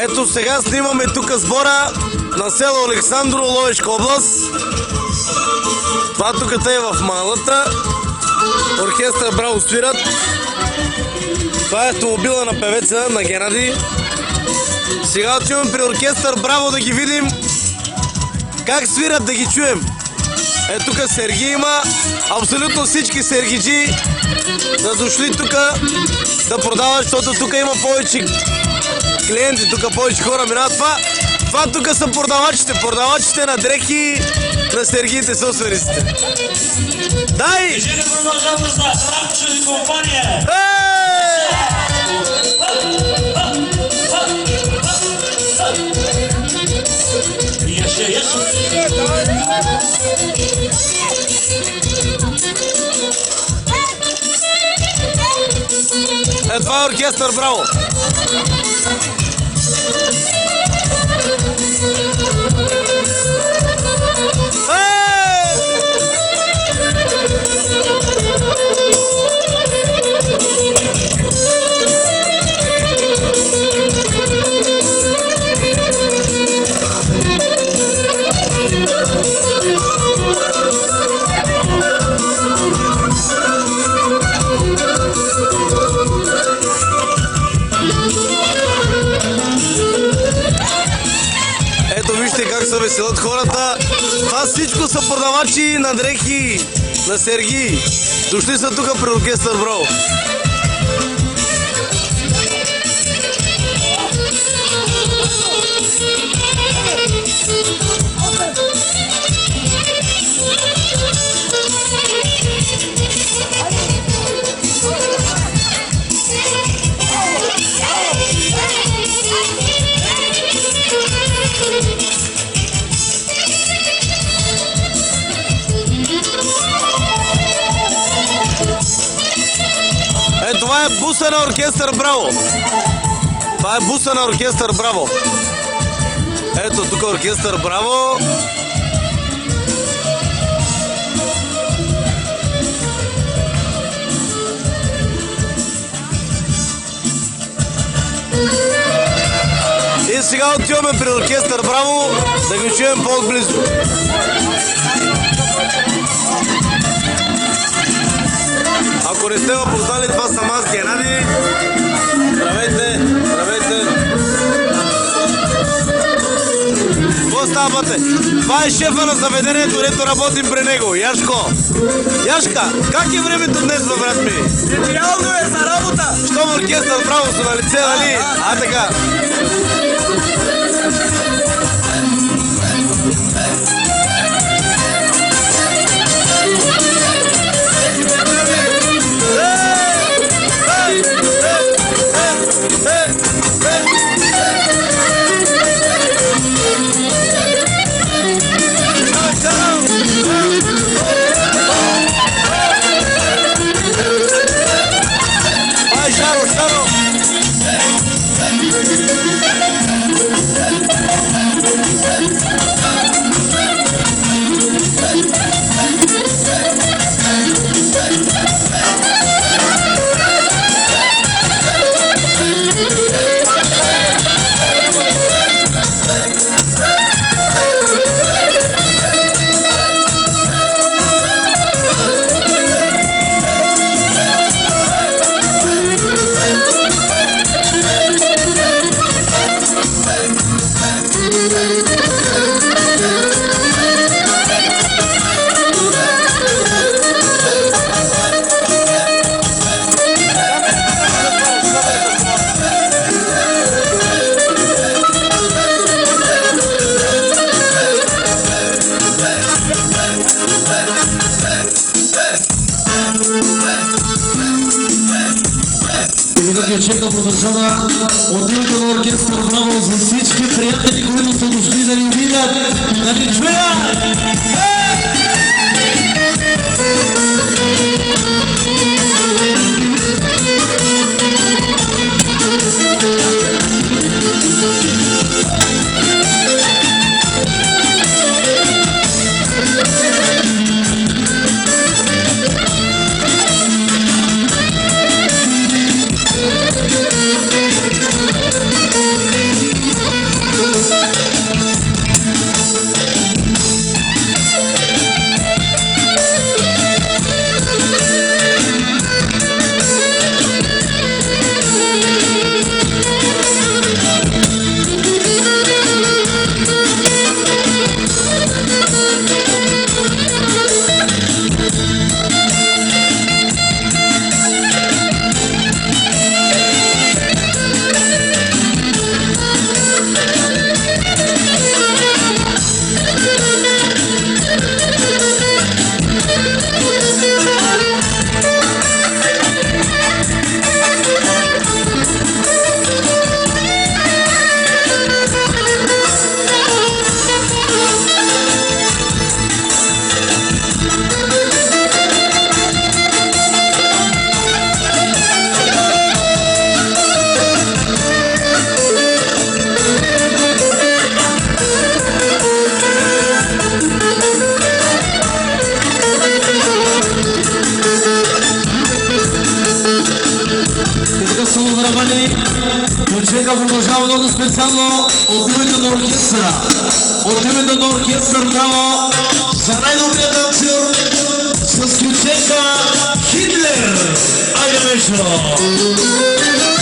Ето сега снимаме тук сбора на село Александрово, Ловешка област. Това тук е в малата. Оркестър Браво свират. Това е автомобила на певеца, на Генади. Сега отиваме при оркестър Браво да ги видим как свират, да ги чуем. Ето тук Сергей има. Абсолютно всички сергиджи да дошли тук да продават, защото тук има повече клиенти, тук повече хора минават. Това тук са продавачите на дрехи на сергиите собствениците. Дай! Това е оркестър Браво. Ето вижте как се веселят хората. Това всичко са продавачи на дрехи на Сергей. Дошли са тук при оркестър Браво. Това е буса на оркестър Браво. Това е буса на оркестър Браво. Ето тук оркестър Браво. И сега отиваме при оркестър Браво да ги чуем по-отблизо. Ако не сте ме познали, това съм аз, Генади. Здравейте, здравейте. Какво става, бате? Това е шефа на заведението, дето работим при него, Яшко. Яшка, как е времето днес, бе, брат ми? Идеално е за работа. Щом оркестър Браво са на лице, нали? А така. Чека продължава от името на оркестър Браво за всички приятели, които са дошли да ни видят, да ни чуят! Вали. Ключека продължава много специално от името на оркестъра. От името на оркестър, браво за най-добрия танцор с ключека Хитлер. Айде, Мешо!